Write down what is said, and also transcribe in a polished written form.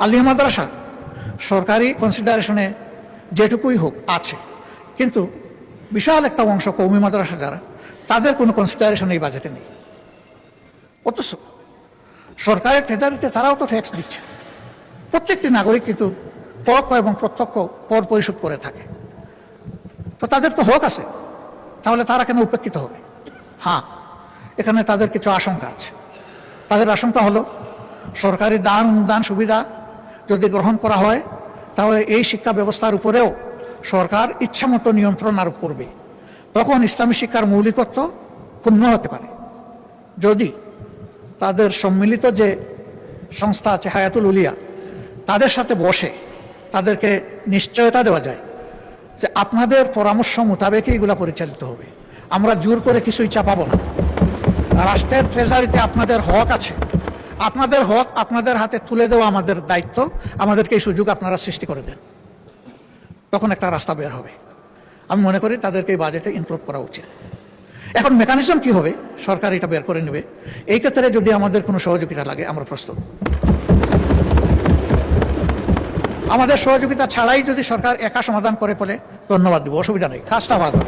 আলিয়া মাদ্রাসা সরকারি কনসিডারেশনে যেটুকুই হোক আছে, কিন্তু বিশাল একটা অংশ কওমি মাদ্রাসা যারা, তাদের কোনো কনসিডারেশন এই বাজেটে নেই। অথচ সরকারের ট্রেজারিতে তারাও তো ট্যাক্স দিচ্ছে। প্রত্যেকটি নাগরিক কিন্তু পরোক্ষ এবং প্রত্যক্ষ কর পরিশোধ করে থাকে, তো তাদের তো হক আছে, তাহলে তারা কেন উপেক্ষিত হবে? হ্যাঁ, এখানে তাদের কিছু আশঙ্কা আছে। তাদের আশঙ্কা হলো সরকারি দান অনুদান সুবিধা যদি গ্রহণ করা হয়, তাহলে এই শিক্ষা ব্যবস্থার উপরেও সরকার ইচ্ছামতো নিয়ন্ত্রণ আরোপ করবে। তখন ইসলামী শিক্ষার মৌলিকত্ব ক্ষুণ্ণ হতে পারে। যদি তাদের সম্মিলিত যে সংস্থা আছে হায়াতুল উলিয়া, তাদের সাথে বসে তাদেরকে নিশ্চয়তা দেওয়া যায় যে আপনাদের পরামর্শ মোতাবেকই এগুলা পরিচালিত হবে, আমরা জোর করে কিছুই চাপাবো না, রাষ্ট্রের ট্রেজারিতে আপনাদের হক আছে, আপনাদের হক আপনাদের হাতে তুলে দেওয়া আমাদের দায়িত্ব, আমাদেরকে এই সুযোগ আপনারা সৃষ্টি করে দেন, তখন একটা রাস্তা বের হবে। আমি মনে করি তাদেরকে এই বাজেটে ইনক্লুড করা উচিত। এখন মেকানিজম কি হবে, সরকার এটা বের করে নেবে। এই ক্ষেত্রে যদি আমাদের কোনো সহযোগিতা লাগে, আমরা প্রস্তুত। আমাদের সহযোগিতা ছাড়াই যদি সরকার একা সমাধান করে বলে ধন্যবাদ দিব, অসুবিধা নেই, কাজটা ভালো।